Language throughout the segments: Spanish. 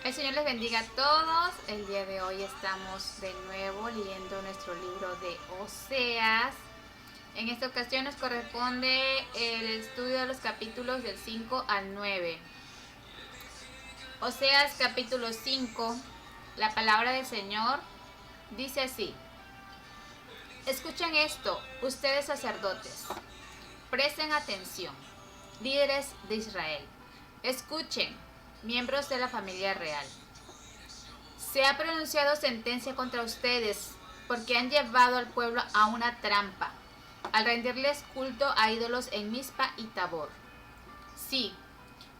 El Señor les bendiga a todos. El día de hoy estamos de nuevo leyendo nuestro libro de Oseas. En esta ocasión nos corresponde el estudio de los capítulos del 5 al 9. Oseas capítulo 5, la palabra del Señor dice así: Escuchen esto, ustedes sacerdotes, presten atención, líderes de Israel, escuchen, miembros de la familia real. Se ha pronunciado sentencia contra ustedes porque han llevado al pueblo a una trampa, al rendirles culto a ídolos en Mizpa y Tabor. Sí,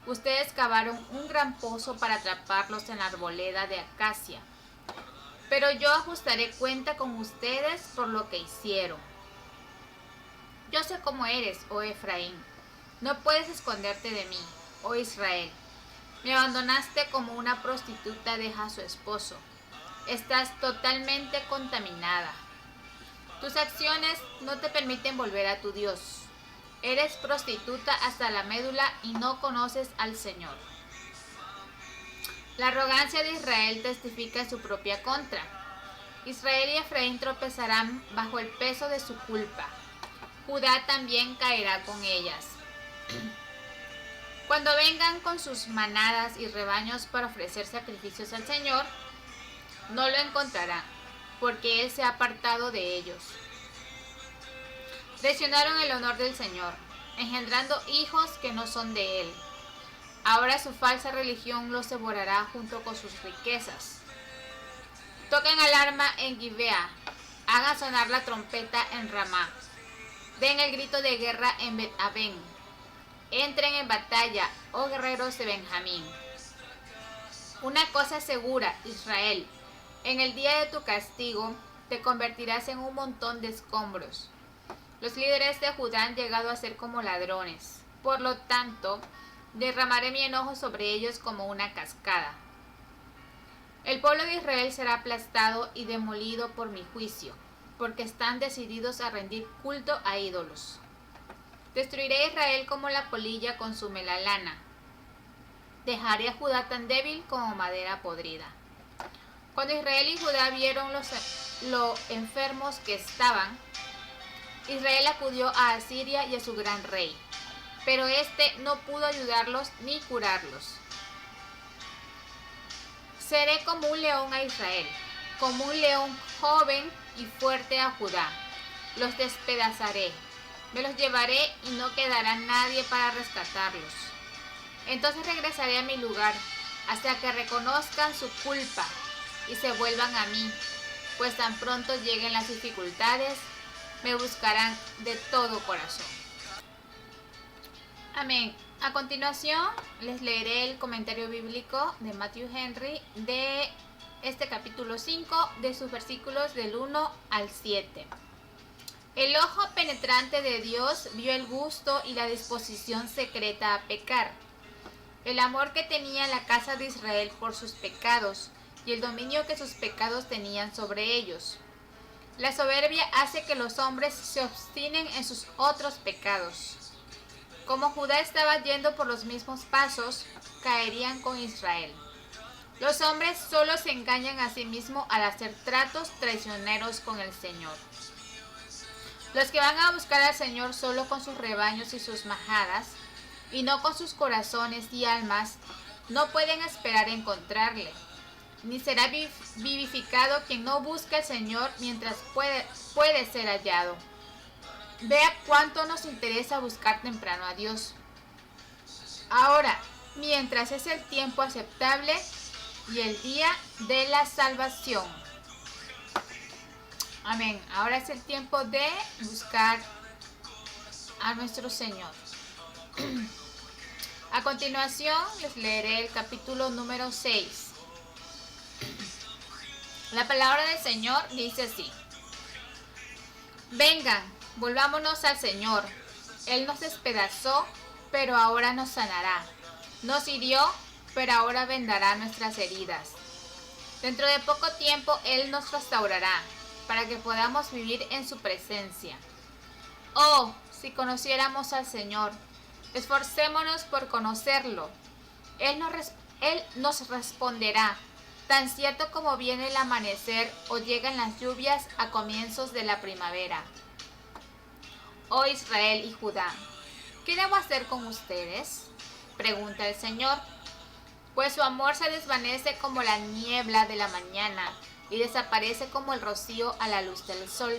ustedes cavaron un gran pozo para atraparlos en la arboleda de acacia, pero yo ajustaré cuenta con ustedes por lo que hicieron. Yo sé cómo eres, oh Efraín, no puedes esconderte de mí, oh Israel. Me abandonaste como una prostituta deja a su esposo. Estás totalmente contaminada. Tus acciones no te permiten volver a tu Dios. Eres prostituta hasta la médula y no conoces al Señor. La arrogancia de Israel testifica en su propia contra. Israel y Efraín tropezarán bajo el peso de su culpa. Judá también caerá con ellas. Cuando vengan con sus manadas y rebaños para ofrecer sacrificios al Señor, no lo encontrarán, porque Él se ha apartado de ellos. Traicionaron el honor del Señor, engendrando hijos que no son de Él. Ahora su falsa religión los devorará junto con sus riquezas. Toquen alarma en Gibea, hagan sonar la trompeta en Ramá, den el grito de guerra en Bet-Aven. Entren en batalla, oh guerreros de Benjamín. Una cosa es segura, Israel, en el día de tu castigo te convertirás en un montón de escombros. Los líderes de Judá han llegado a ser como ladrones. Por lo tanto, derramaré mi enojo sobre ellos como una cascada. El pueblo de Israel será aplastado y demolido por mi juicio, porque están decididos a rendir culto a ídolos. Destruiré a Israel como la polilla consume la lana. Dejaré a Judá tan débil como madera podrida. Cuando Israel y Judá vieron lo enfermos que estaban, Israel acudió a Asiria y a su gran rey, pero éste no pudo ayudarlos ni curarlos. Seré como un león a Israel, como un león joven y fuerte a Judá. Los despedazaré. Me los llevaré y no quedará nadie para rescatarlos. Entonces regresaré a mi lugar hasta que reconozcan su culpa y se vuelvan a mí, pues tan pronto lleguen las dificultades, me buscarán de todo corazón. Amén. A continuación les leeré el comentario bíblico de Matthew Henry de este capítulo 5, de sus versículos del 1 al 7. El ojo penetrante de Dios vio el gusto y la disposición secreta a pecar, el amor que tenía la casa de Israel por sus pecados y el dominio que sus pecados tenían sobre ellos. La soberbia hace que los hombres se obstinen en sus otros pecados. Como Judá estaba yendo por los mismos pasos, caerían con Israel. Los hombres solo se engañan a sí mismos al hacer tratos traicioneros con el Señor. Los que van a buscar al Señor solo con sus rebaños y sus majadas, y no con sus corazones y almas, no pueden esperar encontrarle. Ni será vivificado quien no busca al Señor mientras puede ser hallado. Vea cuánto nos interesa buscar temprano a Dios. Ahora, mientras es el tiempo aceptable y el día de la salvación. Amén. Ahora es el tiempo de buscar a nuestro Señor. A continuación les leeré el capítulo número 6. La palabra del Señor dice así: Vengan, volvámonos al Señor. Él nos despedazó, pero ahora nos sanará. Nos hirió, pero ahora vendará nuestras heridas. Dentro de poco tiempo Él nos restaurará, para que podamos vivir en su presencia. Oh, si conociéramos al Señor, esforcémonos por conocerlo. Él nos Él nos responderá, tan cierto como viene el amanecer o llegan las lluvias a comienzos de la primavera. Oh Israel y Judá, ¿qué debo hacer con ustedes?, pregunta el Señor. Pues su amor se desvanece como la niebla de la mañana y desaparece como el rocío a la luz del sol.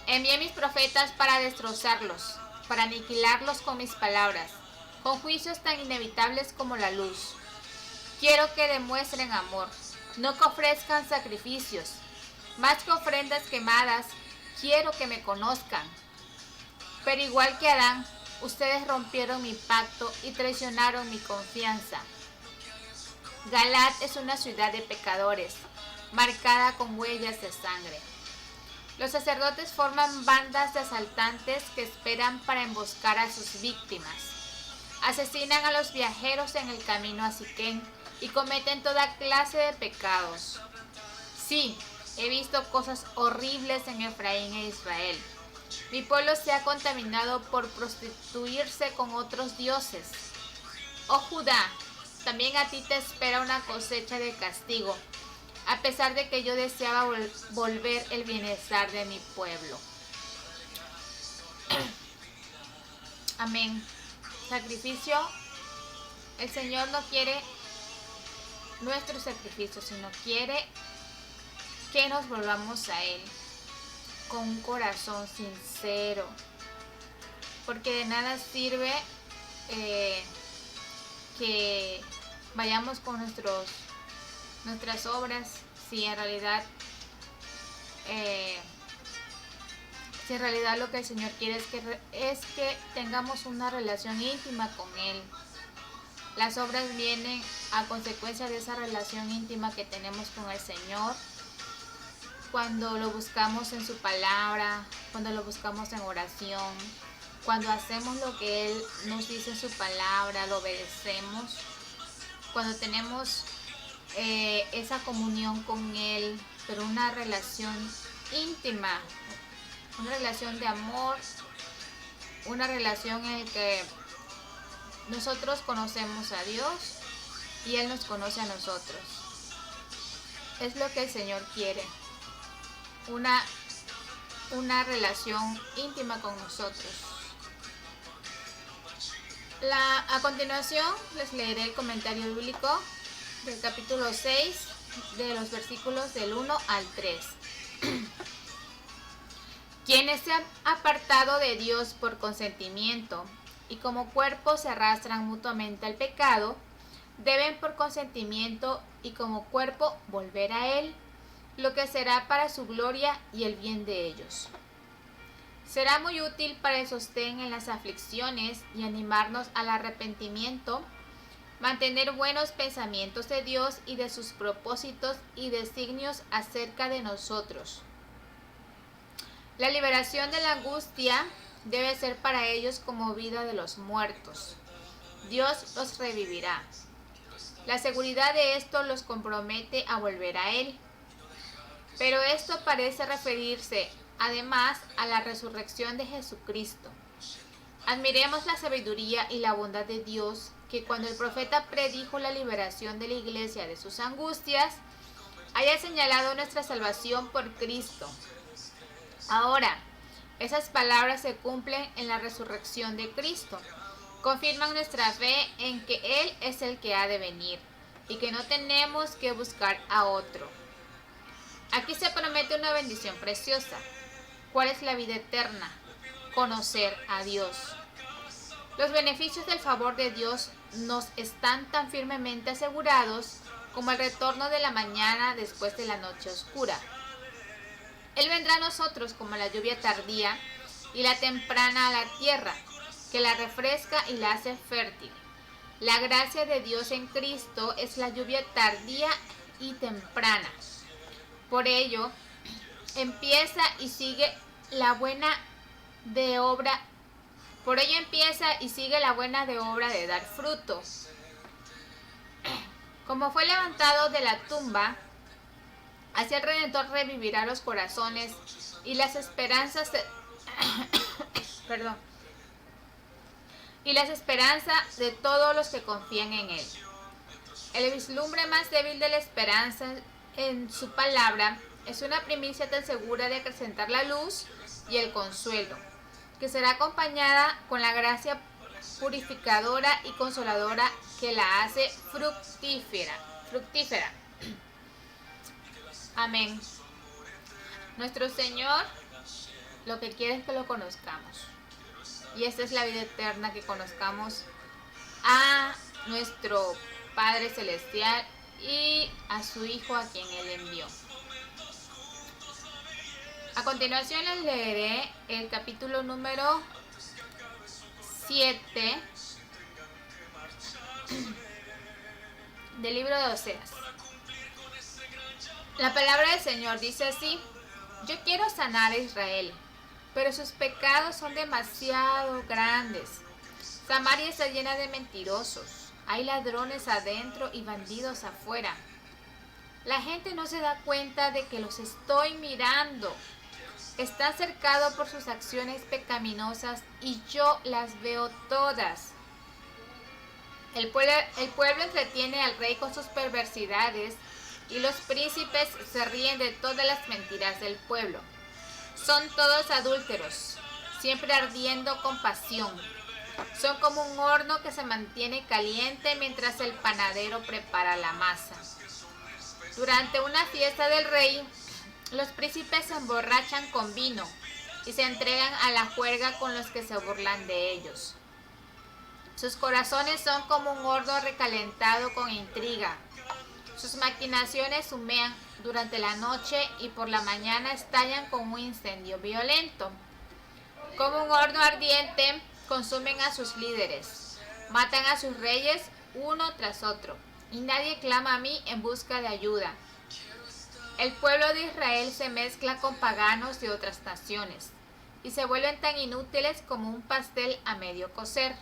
Envié mis profetas para destrozarlos, para aniquilarlos con mis palabras, con juicios tan inevitables como la luz. Quiero que demuestren amor, no que ofrezcan sacrificios. Más que ofrendas quemadas, quiero que me conozcan. Pero igual que Adán, ustedes rompieron mi pacto y traicionaron mi confianza. Galaad es una ciudad de pecadores, marcada con huellas de sangre. Los sacerdotes forman bandas de asaltantes que esperan para emboscar a sus víctimas. Asesinan a los viajeros en el camino a Siquén y cometen toda clase de pecados. Sí, he visto cosas horribles en Efraín e Israel. Mi pueblo se ha contaminado por prostituirse con otros dioses. Oh Judá, también a ti te espera una cosecha de castigo, a pesar de que yo deseaba volver el bienestar de mi pueblo. Amén. Sacrificio. El Señor no quiere nuestro sacrificio, sino quiere que nos volvamos a Él con un corazón sincero, porque de nada sirve que vayamos con nuestras obras si en realidad lo que el Señor quiere es que tengamos una relación íntima con Él. Las obras vienen a consecuencia de esa relación íntima que tenemos con el Señor, cuando lo buscamos en su palabra, cuando lo buscamos en oración, cuando hacemos lo que Él nos dice en su palabra, lo obedecemos, cuando tenemos esa comunión con Él, pero una relación íntima, una relación de amor, una relación en la que nosotros conocemos a Dios y Él nos conoce a nosotros. Es lo que el Señor quiere, una relación íntima con nosotros. A continuación les leeré el comentario bíblico del capítulo 6, de los versículos del 1 al 3. Quienes se han apartado de Dios por consentimiento y como cuerpo se arrastran mutuamente al pecado, deben por consentimiento y como cuerpo volver a Él, lo que será para su gloria y el bien de ellos. Será muy útil para el sostén en las aflicciones y animarnos al arrepentimiento, mantener buenos pensamientos de Dios y de sus propósitos y designios acerca de nosotros. La liberación de la angustia debe ser para ellos como vida de los muertos. Dios los revivirá. La seguridad de esto los compromete a volver a Él. Pero esto parece referirse además a la resurrección de Jesucristo. Admiremos la sabiduría y la bondad de Dios, que cuando el profeta predijo la liberación de la iglesia de sus angustias, haya señalado nuestra salvación por Cristo. Ahora, esas palabras se cumplen en la resurrección de Cristo. Confirman nuestra fe en que Él es el que ha de venir y que no tenemos que buscar a otro. Aquí se promete una bendición preciosa. ¿Cuál es la vida eterna? Conocer a Dios. Los beneficios del favor de Dios nos están tan firmemente asegurados como el retorno de la mañana después de la noche oscura. Él vendrá a nosotros como la lluvia tardía y la temprana a la tierra, que la refresca y la hace fértil. La gracia de Dios en Cristo es la lluvia tardía y temprana. Por ello, empieza y sigue la buena de obra. Por ello empieza y sigue la buena de obra de dar fruto. Como fue levantado de la tumba, así el Redentor revivirá los corazones y las esperanzas y las esperanzas de todos los que confían en Él. El vislumbre más débil de la esperanza en su palabra es una primicia tan segura de acrecentar la luz y el consuelo, que será acompañada con la gracia purificadora y consoladora que la hace fructífera. Amén. Nuestro Señor lo que quiere es que lo conozcamos. Y esta es la vida eterna, que conozcamos a nuestro Padre Celestial y a su Hijo a quien Él envió. A continuación les leeré el capítulo número 7 del libro de Oseas. La palabra del Señor dice así: yo quiero sanar a Israel, pero sus pecados son demasiado grandes. Samaria está llena de mentirosos. Hay ladrones adentro y bandidos afuera. La gente no se da cuenta de que los estoy mirando. Está cercado por sus acciones pecaminosas y yo las veo todas. El pueblo entretiene al rey con sus perversidades y los príncipes se ríen de todas las mentiras del pueblo. Son todos adúlteros, siempre ardiendo con pasión. Son como un horno que se mantiene caliente mientras el panadero prepara la masa. Durante una fiesta del rey, los príncipes se emborrachan con vino y se entregan a la juerga con los que se burlan de ellos. Sus corazones son como un horno recalentado con intriga. Sus maquinaciones humean durante la noche y por la mañana estallan con un incendio violento. Como un horno ardiente, consumen a sus líderes, matan a sus reyes uno tras otro, y nadie clama a mí en busca de ayuda. El pueblo de Israel se mezcla con paganos de otras naciones, y se vuelven tan inútiles como un pastel a medio cocer.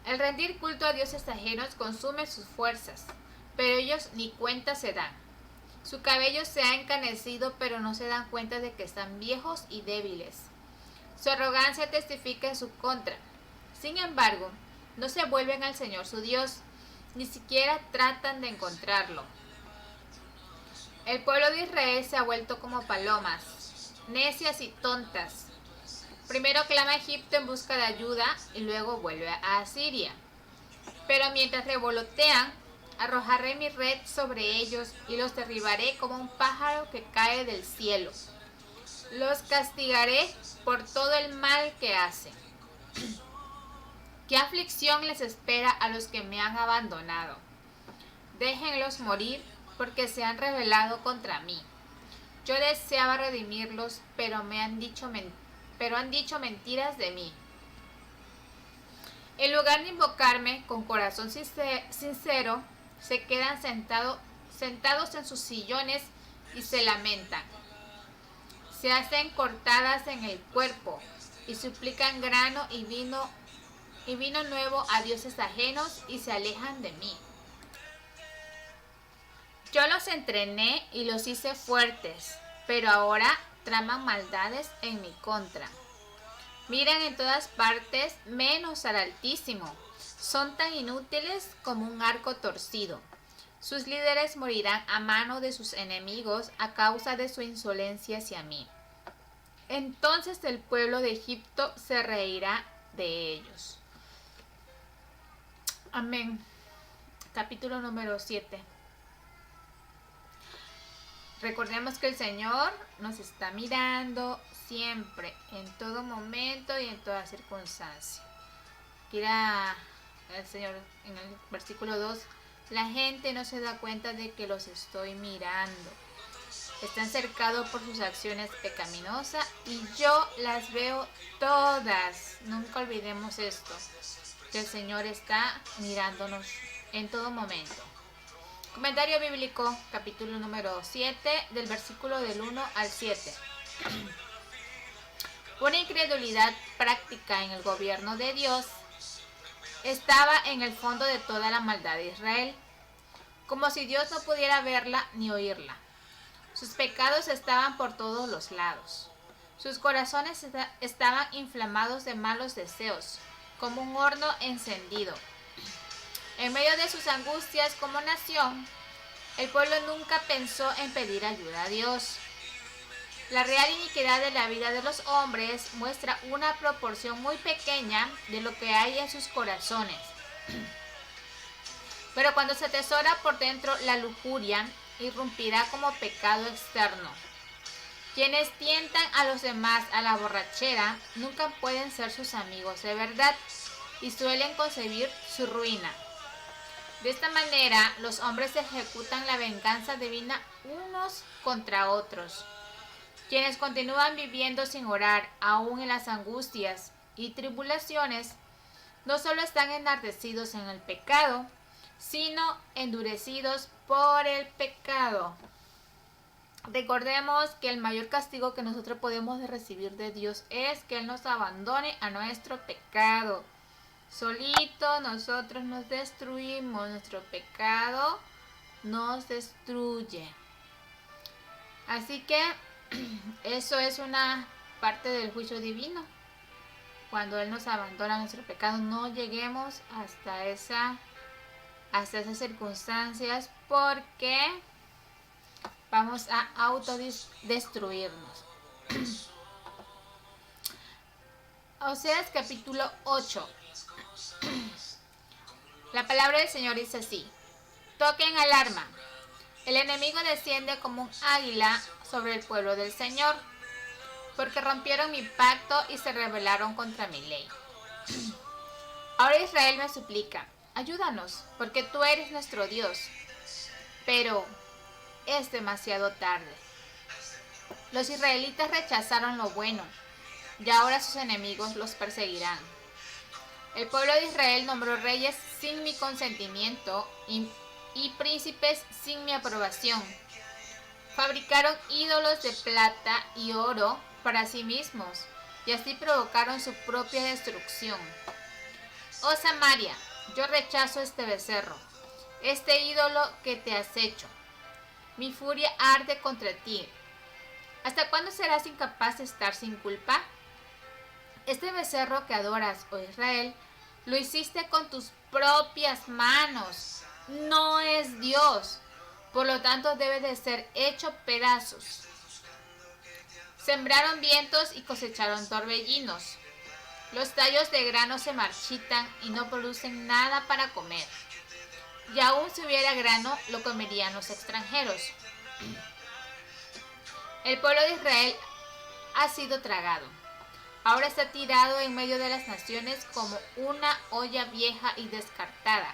El rendir culto a dioses ajenos consume sus fuerzas, pero ellos ni cuenta se dan. Su cabello se ha encanecido, pero no se dan cuenta de que están viejos y débiles. Su arrogancia testifica en su contra. Sin embargo, no se vuelven al Señor su Dios, ni siquiera tratan de encontrarlo. El pueblo de Israel se ha vuelto como palomas, necias y tontas. Primero clama a Egipto en busca de ayuda y luego vuelve a Asiria. Pero mientras revolotean, arrojaré mi red sobre ellos y los derribaré como un pájaro que cae del cielo. Los castigaré por todo el mal que hacen. ¿Qué aflicción les espera a los que me han abandonado? Déjenlos morir porque se han rebelado contra mí. Yo deseaba redimirlos, pero han dicho mentiras de mí. En lugar de invocarme con corazón sincero, se quedan sentados en sus sillones y se lamentan. Se hacen cortadas en el cuerpo y suplican grano y vino nuevo a dioses ajenos y se alejan de mí. Yo los entrené y los hice fuertes, pero ahora traman maldades en mi contra. Miran en todas partes menos al Altísimo. Son tan inútiles como un arco torcido. Sus líderes morirán a mano de sus enemigos a causa de su insolencia hacia mí. Entonces el pueblo de Egipto se reirá de ellos. Amén. Capítulo número 7. Recordemos que el Señor nos está mirando siempre, en todo momento y en toda circunstancia. Quiera el Señor en el versículo 2, la gente no se da cuenta de que los estoy mirando. Están cercados por sus acciones pecaminosas y yo las veo todas. Nunca olvidemos esto, que el Señor está mirándonos en todo momento. Comentario bíblico, capítulo número 7, del versículo del 1 al 7. Una incredulidad práctica en el gobierno de Dios estaba en el fondo de toda la maldad de Israel, como si Dios no pudiera verla ni oírla. Sus pecados estaban por todos los lados. Sus corazones estaban inflamados de malos deseos, como un horno encendido. En medio de sus angustias como nación, el pueblo nunca pensó en pedir ayuda a Dios. La real iniquidad de la vida de los hombres muestra una proporción muy pequeña de lo que hay en sus corazones. Pero cuando se atesora por dentro la lujuria, irrumpirá como pecado externo. Quienes tientan a los demás a la borrachera nunca pueden ser sus amigos de verdad y suelen concebir su ruina. De esta manera, los hombres ejecutan la venganza divina unos contra otros. Quienes continúan viviendo sin orar, aún en las angustias y tribulaciones, no solo están enardecidos en el pecado, sino endurecidos por el pecado. Recordemos que el mayor castigo que nosotros podemos recibir de Dios es que Él nos abandone a nuestro pecado. Solito nosotros nos destruimos, nuestro pecado nos destruye. Así que eso es una parte del juicio divino. Cuando Él nos abandona nuestro pecado, no lleguemos hasta esas circunstancias, porque vamos a autodestruirnos. Oseas capítulo 8. La palabra del Señor dice así: toquen alarma. El enemigo desciende como un águila sobre el pueblo del Señor, porque rompieron mi pacto y se rebelaron contra mi ley. Ahora Israel me suplica: ayúdanos, porque tú eres nuestro Dios. Pero es demasiado tarde. Los israelitas rechazaron lo bueno, y ahora sus enemigos los perseguirán. El pueblo de Israel nombró reyes sin mi consentimiento y príncipes sin mi aprobación. Fabricaron ídolos de plata y oro para sí mismos, y así provocaron su propia destrucción. Oh Samaria, yo rechazo este becerro, este ídolo que te has hecho. Mi furia arde contra ti. ¿Hasta cuándo serás incapaz de estar sin culpa? Este becerro que adoras, oh Israel, lo hiciste con tus propias manos. No es Dios. Por lo tanto, debe de ser hecho pedazos. Sembraron vientos y cosecharon torbellinos. Los tallos de grano se marchitan y no producen nada para comer. Y aún si hubiera grano, lo comerían los extranjeros. El pueblo de Israel ha sido tragado. Ahora está tirado en medio de las naciones como una olla vieja y descartada,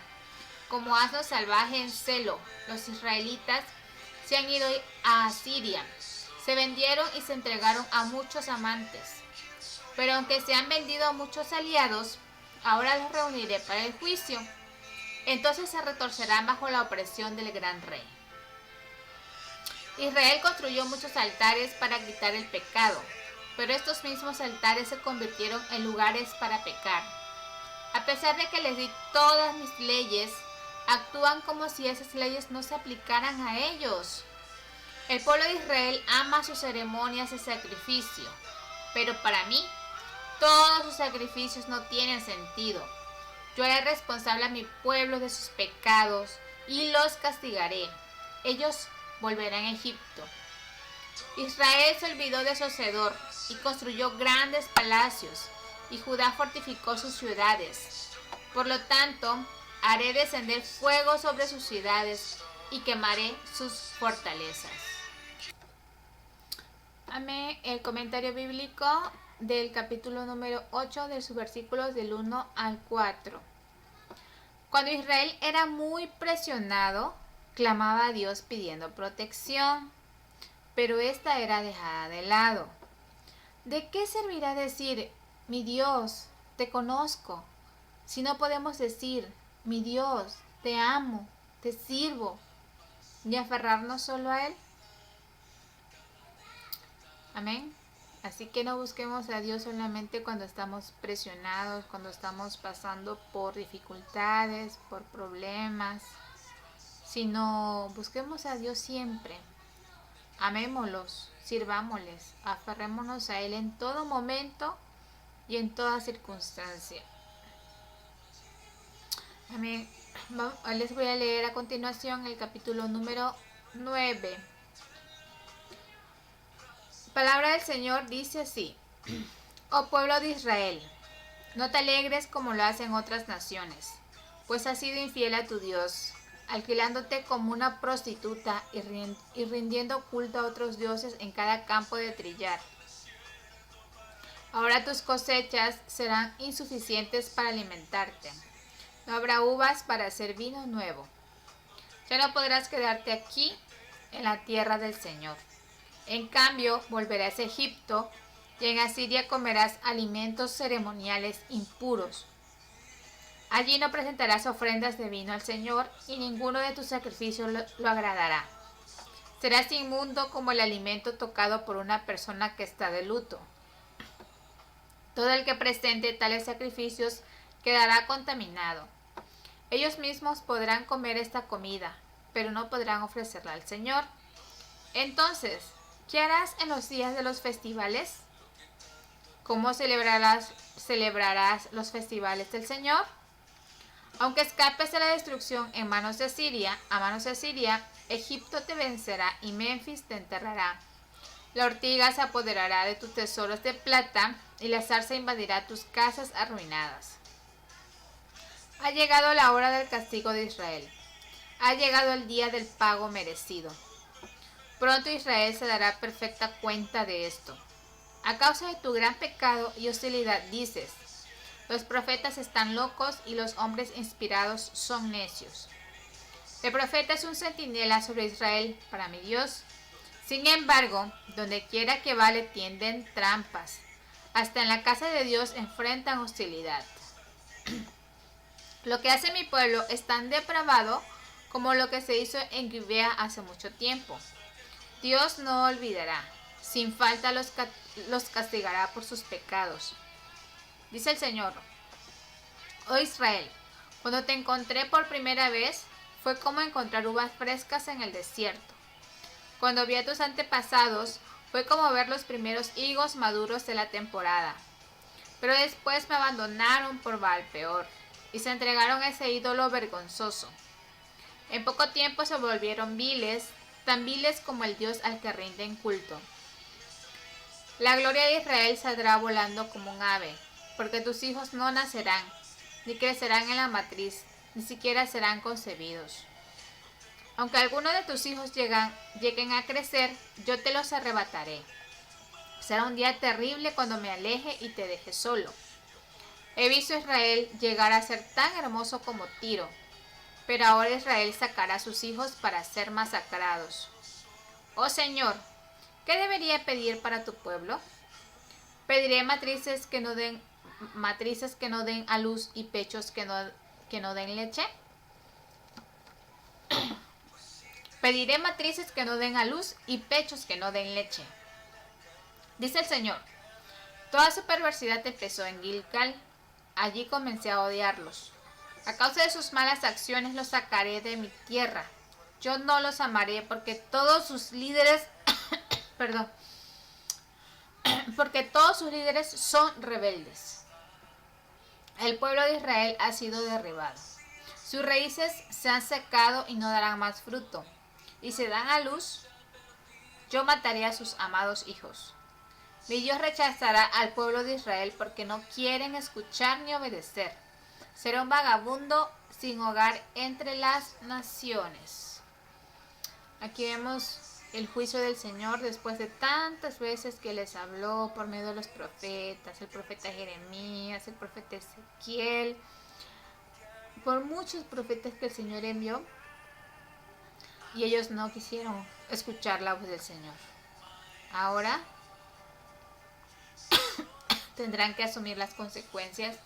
como asno salvaje en celo. Los israelitas se han ido a Asiria, se vendieron y se entregaron a muchos amantes. Pero aunque se han vendido a muchos aliados, ahora los reuniré para el juicio. Entonces se retorcerán bajo la opresión del gran rey. Israel construyó muchos altares para quitar el pecado, pero estos mismos altares se convirtieron en lugares para pecar. A pesar de que les di todas mis leyes, actúan como si esas leyes no se aplicaran a ellos. El pueblo de Israel ama sus ceremonias de sacrificio, pero para mí, todos sus sacrificios no tienen sentido. Yo haré responsable a mi pueblo de sus pecados y los castigaré. Ellos volverán a Egipto. Israel se olvidó de su hacedor y construyó grandes palacios, y Judá fortificó sus ciudades. Por lo tanto, haré descender fuego sobre sus ciudades y quemaré sus fortalezas. Amén. El comentario bíblico del capítulo número 8 de sus versículos del 1 al 4. Cuando Israel era muy presionado, clamaba a Dios pidiendo protección, pero esta era dejada de lado. ¿De qué servirá decir, mi Dios, te conozco, si no podemos decir, mi Dios, te amo, te sirvo, ni aferrarnos solo a Él? Amén. Así que no busquemos a Dios solamente cuando estamos presionados, cuando estamos pasando por dificultades, por problemas, sino busquemos a Dios siempre. Amémoslos, sirvámosles, aferrémonos a Él en todo momento y en toda circunstancia. Amén. Les voy a leer a continuación el capítulo número 9. Palabra del Señor dice así: Oh pueblo de Israel, no te alegres como lo hacen otras naciones, pues has sido infiel a tu Dios, alquilándote como una prostituta y rindiendo culto a otros dioses en cada campo de trillar. Ahora tus cosechas serán insuficientes para alimentarte. No habrá uvas para hacer vino nuevo. Ya no podrás quedarte aquí en la tierra del Señor. En cambio, volverás a Egipto y en Asiria comerás alimentos ceremoniales impuros. Allí no presentarás ofrendas de vino al Señor y ninguno de tus sacrificios lo agradará. Serás inmundo como el alimento tocado por una persona que está de luto. Todo el que presente tales sacrificios quedará contaminado. Ellos mismos podrán comer esta comida, pero no podrán ofrecerla al Señor. Entonces, ¿qué harás en los días de los festivales? ¿Cómo celebrarás los festivales del Señor? Aunque escapes de la destrucción a manos de Asiria, Egipto te vencerá y Memphis te enterrará. La ortiga se apoderará de tus tesoros de plata y la zarza invadirá tus casas arruinadas. Ha llegado la hora del castigo de Israel. Ha llegado el día del pago merecido. Pronto Israel se dará perfecta cuenta de esto. A causa de tu gran pecado y hostilidad dices: los profetas están locos y los hombres inspirados son necios. El profeta es un centinela sobre Israel para mi Dios. Sin embargo, donde quiera que va le tienden trampas. Hasta en la casa de Dios enfrentan hostilidad. Lo que hace mi pueblo es tan depravado como lo que se hizo en Gibea hace mucho tiempo. Dios no olvidará. Sin falta los castigará por sus pecados. Dice el Señor: Oh Israel, cuando te encontré por primera vez, fue como encontrar uvas frescas en el desierto. Cuando vi a tus antepasados, fue como ver los primeros higos maduros de la temporada. Pero después me abandonaron por Baal peor, y se entregaron a ese ídolo vergonzoso. En poco tiempo se volvieron viles, tan viles como el Dios al que rinden culto. La gloria de Israel saldrá volando como un ave, porque tus hijos no nacerán, ni crecerán en la matriz, ni siquiera serán concebidos. Aunque algunos de tus hijos lleguen a crecer, yo te los arrebataré. Será un día terrible cuando me aleje y te deje solo. He visto a Israel llegar a ser tan hermoso como Tiro, pero ahora Israel sacará a sus hijos para ser masacrados. Oh Señor, ¿qué debería pedir para tu pueblo? ¿Pediré matrices que no den a luz y pechos que no den leche? Pediré matrices que no den a luz y pechos que no den leche. Dice el Señor: toda su perversidad empezó en Gilgal. Allí comencé a odiarlos. A causa de sus malas acciones los sacaré de mi tierra. Yo no los amaré porque todos sus líderes porque todos sus líderes son rebeldes. El pueblo de Israel ha sido derribado. Sus raíces se han secado y no darán más fruto. Y se dan a luz, yo mataré a sus amados hijos. Mi Dios rechazará al pueblo de Israel porque no quieren escuchar ni obedecer. Será un vagabundo sin hogar entre las naciones. Aquí vemos el juicio del Señor después de tantas veces que les habló por medio de los profetas, el profeta Jeremías, el profeta Ezequiel, por muchos profetas que el Señor envió, y ellos no quisieron escuchar la voz del Señor. Ahora tendrán que asumir las consecuencias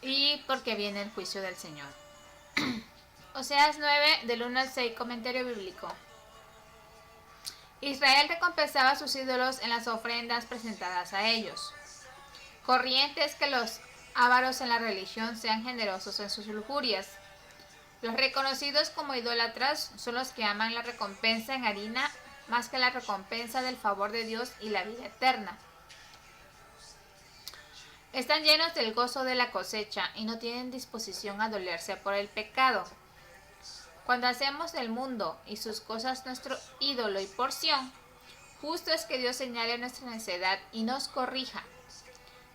y porque viene el juicio del Señor. Oseas 9, del 1 al 6, comentario bíblico. Israel recompensaba a sus ídolos en las ofrendas presentadas a ellos. Corriente es que los ávaros en la religión sean generosos en sus lujurias. Los reconocidos como idólatras son los que aman la recompensa en harina más que la recompensa del favor de Dios y la vida eterna. Están llenos del gozo de la cosecha y no tienen disposición a dolerse por el pecado. Cuando hacemos del mundo y sus cosas nuestro ídolo y porción, justo es que Dios señale nuestra necedad y nos corrija.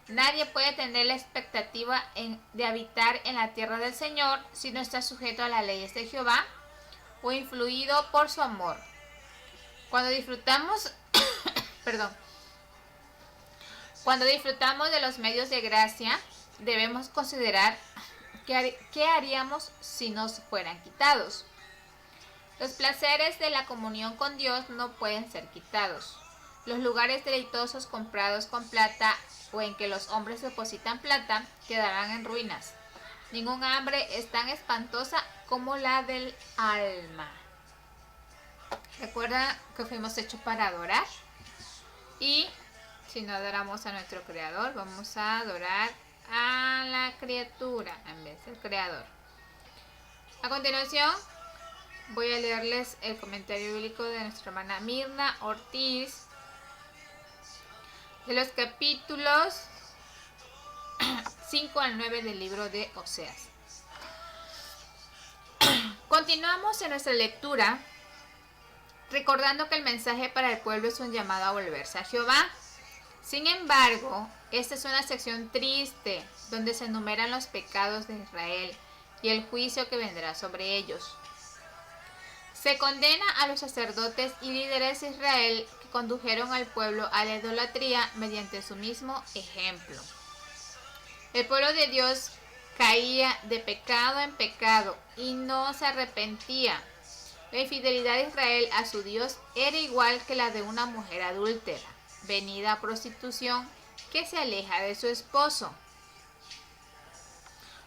Nadie puede tener la expectativa de habitar en la tierra del Señor si no está sujeto a las leyes de Jehová o influido por su amor. Cuando disfrutamos, Cuando disfrutamos de los medios de gracia, debemos considerar qué haríamos si nos fueran quitados. Los placeres de la comunión con Dios no pueden ser quitados. Los lugares deleitosos comprados con plata o en que los hombres depositan plata quedarán en ruinas. Ningún hambre es tan espantosa como la del alma. Recuerda que fuimos hechos para adorar. Y si no adoramos a nuestro Creador, vamos a adorar a la criatura en vez del Creador. A continuación, voy a leerles el comentario bíblico de nuestra hermana Mirna Ortiz de los capítulos 5 al 9 del libro de Oseas. Continuamos en nuestra lectura recordando que el mensaje para el pueblo es un llamado a volverse a Jehová. Sin embargo, esta es una sección triste donde se enumeran los pecados de Israel y el juicio que vendrá sobre ellos. Se condena a los sacerdotes y líderes de Israel que condujeron al pueblo a la idolatría mediante su mismo ejemplo. El pueblo de Dios caía de pecado en pecado y no se arrepentía. La infidelidad de Israel a su Dios era igual que la de una mujer adúltera, venida a prostitución, que se aleja de su esposo.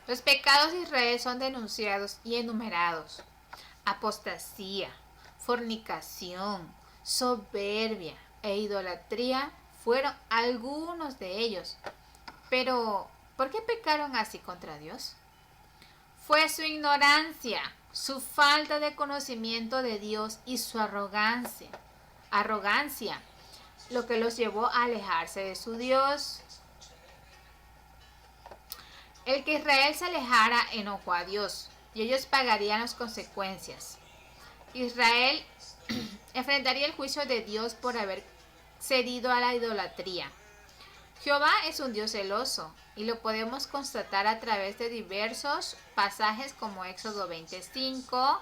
Los pecados de Israel son denunciados y enumerados. Apostasía, fornicación, soberbia e idolatría fueron algunos de ellos. Pero, ¿por qué pecaron así contra Dios? Fue su ignorancia, su falta de conocimiento de Dios y su arrogancia lo que los llevó a alejarse de su Dios. El que Israel se alejara enojó a Dios y ellos pagarían las consecuencias. Israel enfrentaría el juicio de Dios por haber cedido a la idolatría. Jehová es un Dios celoso y lo podemos constatar a través de diversos pasajes como Éxodo 25,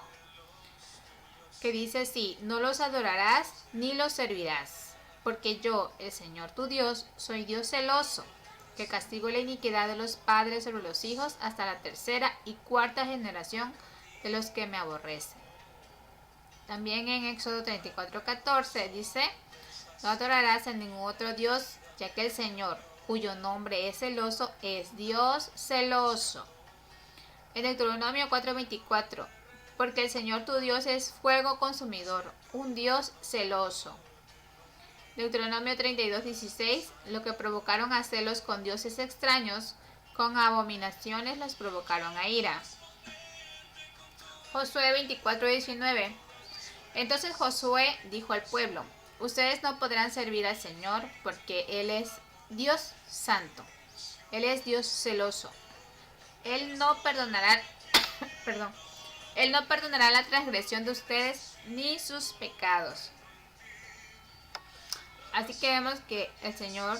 que dice así: no los adorarás ni los servirás, porque yo, el Señor tu Dios, soy Dios celoso, que castigo la iniquidad de los padres sobre los hijos hasta la tercera y cuarta generación de los que me aborrecen. También en Éxodo 34:14 dice: no adorarás a ningún otro Dios, ya que el Señor, cuyo nombre es celoso, es Dios celoso. En Deuteronomio 4:24, porque el Señor tu Dios es fuego consumidor, un Dios celoso. Deuteronomio 32:16, lo que provocaron a celos con dioses extraños, con abominaciones los provocaron a ira. Josué 24:19, entonces Josué dijo al pueblo: ustedes no podrán servir al Señor porque Él es Dios santo, Él es Dios celoso. Él no perdonará, Él no perdonará la transgresión de ustedes ni sus pecados. Así que vemos que el Señor,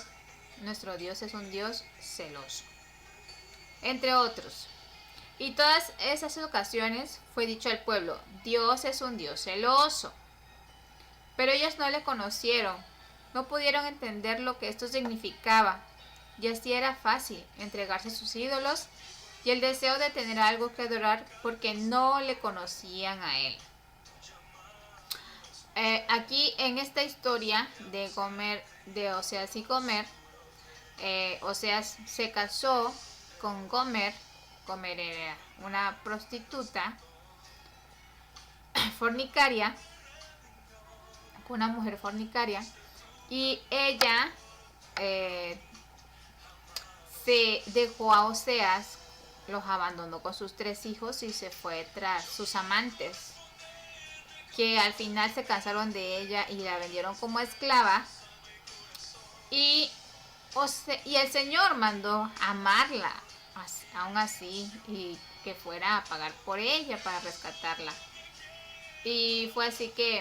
nuestro Dios, es un Dios celoso. Entre otros. Y todas esas ocasiones fue dicho al pueblo: Dios es un Dios celoso. Pero ellos no le conocieron, no pudieron entender lo que esto significaba, y así era fácil entregarse a sus ídolos y el deseo de tener algo que adorar porque no le conocían a él. Aquí en esta historia de Oseas y Gomer, Oseas se casó con Gomer. Gomer era una prostituta fornicaria, una mujer fornicaria, y ella se dejó a Oseas, los abandonó con sus 3 hijos y se fue tras sus amantes, que al final se cansaron de ella y la vendieron como esclava. Y Y el Señor mandó amarla, aún así, y que fuera a pagar por ella para rescatarla. Y fue así que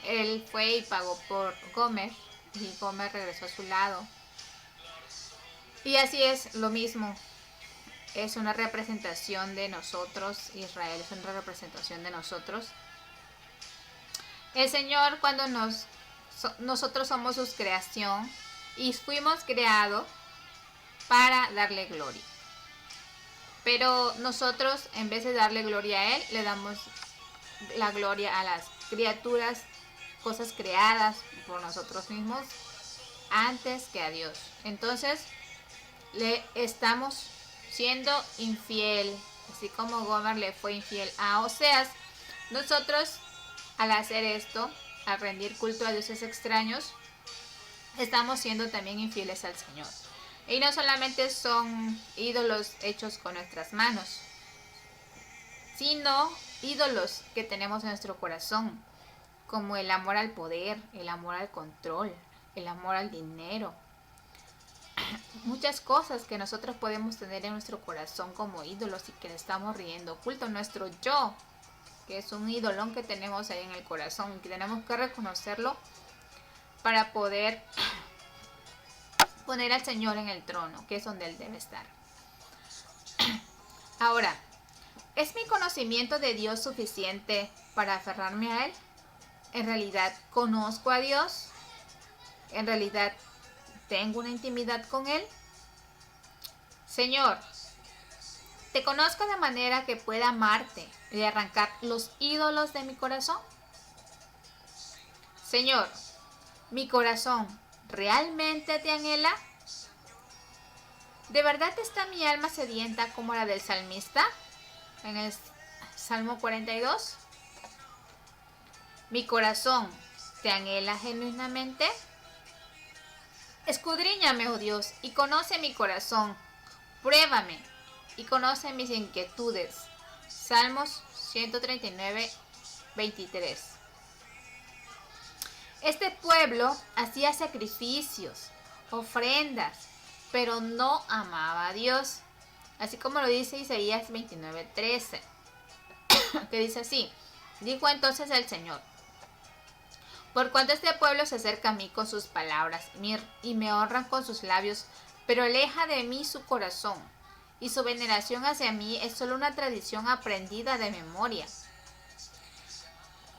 él fue y pagó por Gomer, y Gomer regresó a su lado. Y así es lo mismo. Es una representación de nosotros. Israel es una representación de nosotros. El Señor, cuando nosotros somos su creación y fuimos creados para darle gloria. Pero nosotros, en vez de darle gloria a Él, le damos la gloria a las criaturas, cosas creadas por nosotros mismos, antes que a Dios. Entonces, le estamos siendo infiel, así como Gomer le fue infiel a Oseas. Nosotros, al hacer esto, al rendir culto a dioses extraños, estamos siendo también infieles al Señor. Y no solamente son ídolos hechos con nuestras manos, sino ídolos que tenemos en nuestro corazón, como el amor al poder, el amor al control, el amor al dinero. Muchas cosas que nosotros podemos tener en nuestro corazón como ídolos y que le estamos riendo culto. Nuestro yo, que es un idolón que tenemos ahí en el corazón y que tenemos que reconocerlo para poder poner al Señor en el trono, que es donde Él debe estar. Ahora, ¿es mi conocimiento de Dios suficiente para aferrarme a Él? ¿En realidad conozco a Dios? ¿En realidad tengo una intimidad con Él? Señor, te conozco de manera que pueda amarte y arrancar los ídolos de mi corazón. Señor, mi corazón ¿realmente te anhela? ¿De verdad está mi alma sedienta como la del salmista? En el Salmo 42. ¿Mi corazón te anhela genuinamente? Escudriñame, oh Dios, y conoce mi corazón. Pruébame y conoce mis inquietudes. Salmos 139, 23. Este pueblo hacía sacrificios, ofrendas, pero no amaba a Dios. Así como lo dice Isaías 29:13, que dice así: dijo entonces el Señor: por cuanto este pueblo se acerca a mí con sus palabras y me honran con sus labios, pero aleja de mí su corazón, y su veneración hacia mí es solo una tradición aprendida de memoria.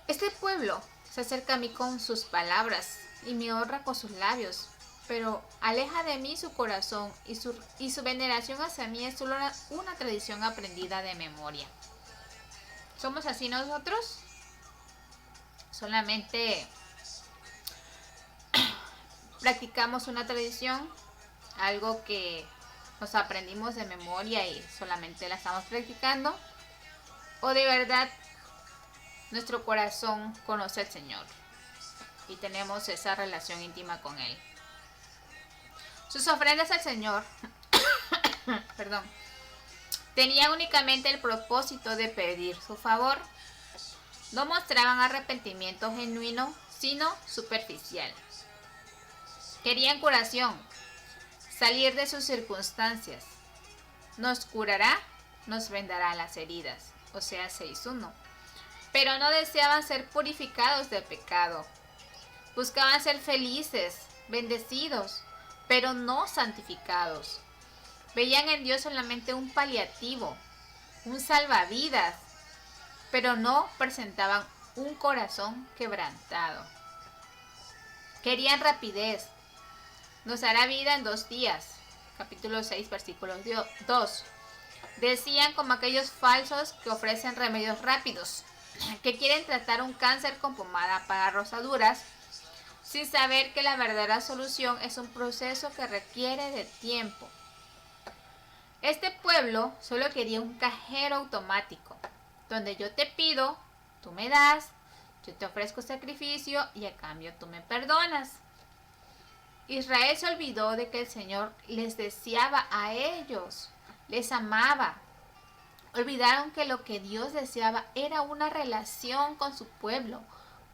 Este pueblo se acerca a mí con sus palabras y me honra con sus labios, pero aleja de mí su corazón, y su veneración hacia mí es solo una tradición aprendida de memoria. ¿Somos así nosotros? Solamente practicamos una tradición, algo que nos aprendimos de memoria y solamente la estamos practicando, o de verdad nuestro corazón conoce al Señor y tenemos esa relación íntima con Él. Sus ofrendas al Señor tenían únicamente el propósito de pedir su favor. No mostraban arrepentimiento genuino, sino superficial. Querían curación, salir de sus circunstancias. Nos curará, nos vendará las heridas. Oseas 6:1. Pero no deseaban ser purificados del pecado. Buscaban ser felices, bendecidos, pero no santificados. Veían en Dios solamente un paliativo, un salvavidas, pero no presentaban un corazón quebrantado. Querían rapidez. Nos hará vida en 2 días. Capítulo 6, versículo 2. Decían como aquellos falsos que ofrecen remedios rápidos, que quieren tratar un cáncer con pomada para rosaduras, sin saber que la verdadera solución es un proceso que requiere de tiempo. Este pueblo solo quería un cajero automático, donde yo te pido, tú me das, yo te ofrezco sacrificio y a cambio tú me perdonas. Israel se olvidó de que el Señor les deseaba a ellos, les amaba. Olvidaron que lo que Dios deseaba era una relación con su pueblo,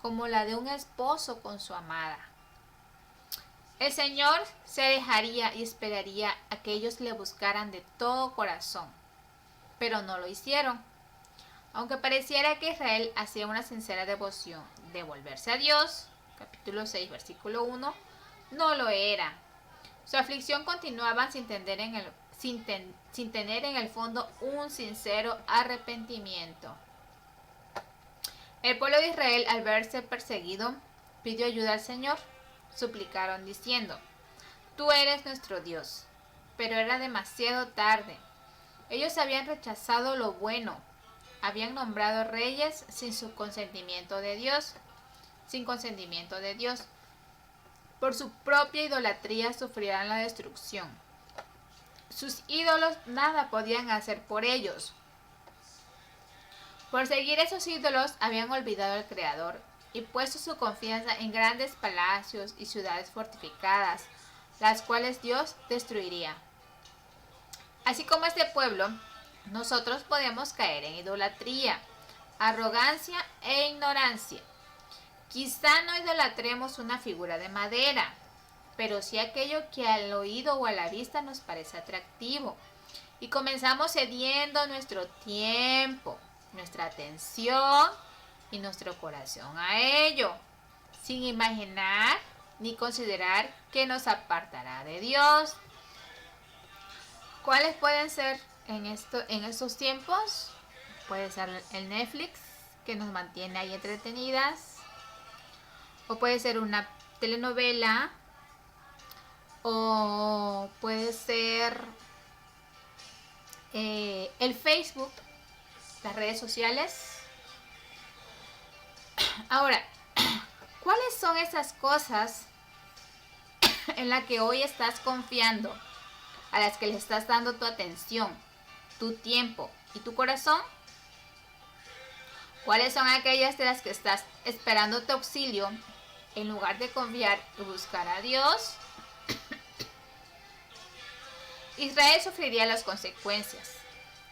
como la de un esposo con su amada. El Señor se alejaría y esperaría a que ellos le buscaran de todo corazón, pero no lo hicieron. Aunque pareciera que Israel hacía una sincera devoción de volverse a Dios, capítulo 6, versículo 1, no lo era. Su aflicción continuaba sin tener en el fondo un sincero arrepentimiento. El pueblo de Israel, al verse perseguido, pidió ayuda al Señor. Suplicaron diciendo: Tú eres nuestro Dios. Pero era demasiado tarde. Ellos habían rechazado lo bueno. Habían nombrado reyes sin consentimiento de Dios. Por su propia idolatría sufrirán la destrucción. Sus ídolos nada podían hacer por ellos. Por seguir esos ídolos habían olvidado al Creador y puesto su confianza en grandes palacios y ciudades fortificadas, las cuales Dios destruiría. Así como este pueblo, nosotros podemos caer en idolatría, arrogancia e ignorancia. Quizá no idolatremos una figura de madera, pero sí aquello que al oído o a la vista nos parece atractivo. Y comenzamos cediendo nuestro tiempo, nuestra atención y nuestro corazón a ello, sin imaginar ni considerar que nos apartará de Dios. ¿Cuáles pueden ser en estos tiempos? Puede ser el Netflix, que nos mantiene ahí entretenidas, o puede ser una telenovela, o puede ser el Facebook, las redes sociales. Ahora, ¿cuáles son esas cosas en las que hoy estás confiando, a las que le estás dando tu atención, tu tiempo y tu corazón? ¿Cuáles son aquellas de las que estás esperando tu auxilio en lugar de confiar y buscar a Dios? Israel sufriría las consecuencias.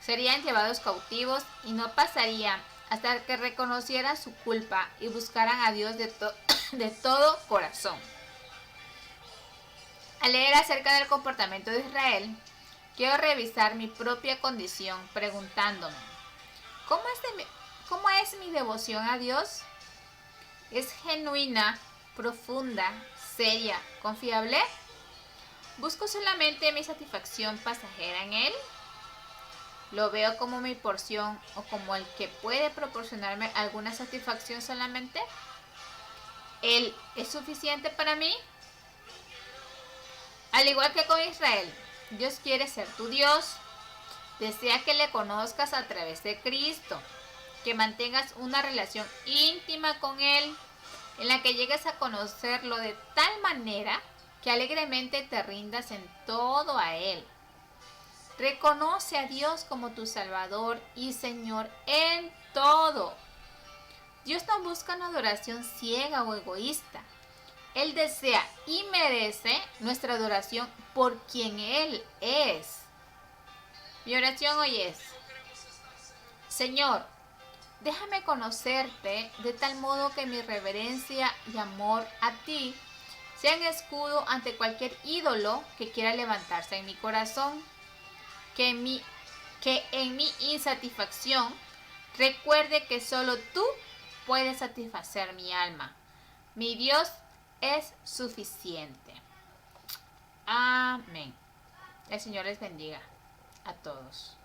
Serían llevados cautivos y no pasaría hasta que reconocieran su culpa y buscaran a Dios de todo corazón. Al leer acerca del comportamiento de Israel, quiero revisar mi propia condición preguntándome: ¿cómo es mi devoción a Dios? ¿Es genuina, profunda, seria, confiable? ¿Busco solamente mi satisfacción pasajera en Él? ¿Lo veo como mi porción o como el que puede proporcionarme alguna satisfacción solamente? ¿Él es suficiente para mí? Al igual que con Israel, Dios quiere ser tu Dios. Desea que le conozcas a través de Cristo, que mantengas una relación íntima con Él, en la que llegues a conocerlo de tal manera que alegremente te rindas en todo a Él. Reconoce a Dios como tu Salvador y Señor en todo. Dios no busca una adoración ciega o egoísta. Él desea y merece nuestra adoración por quien Él es. Mi oración hoy es: Señor, déjame conocerte de tal modo que mi reverencia y amor a ti sean escudo ante cualquier ídolo que quiera levantarse en mi corazón. Que en mi insatisfacción recuerde que solo tú puedes satisfacer mi alma. Mi Dios es suficiente. Amén. El Señor les bendiga a todos.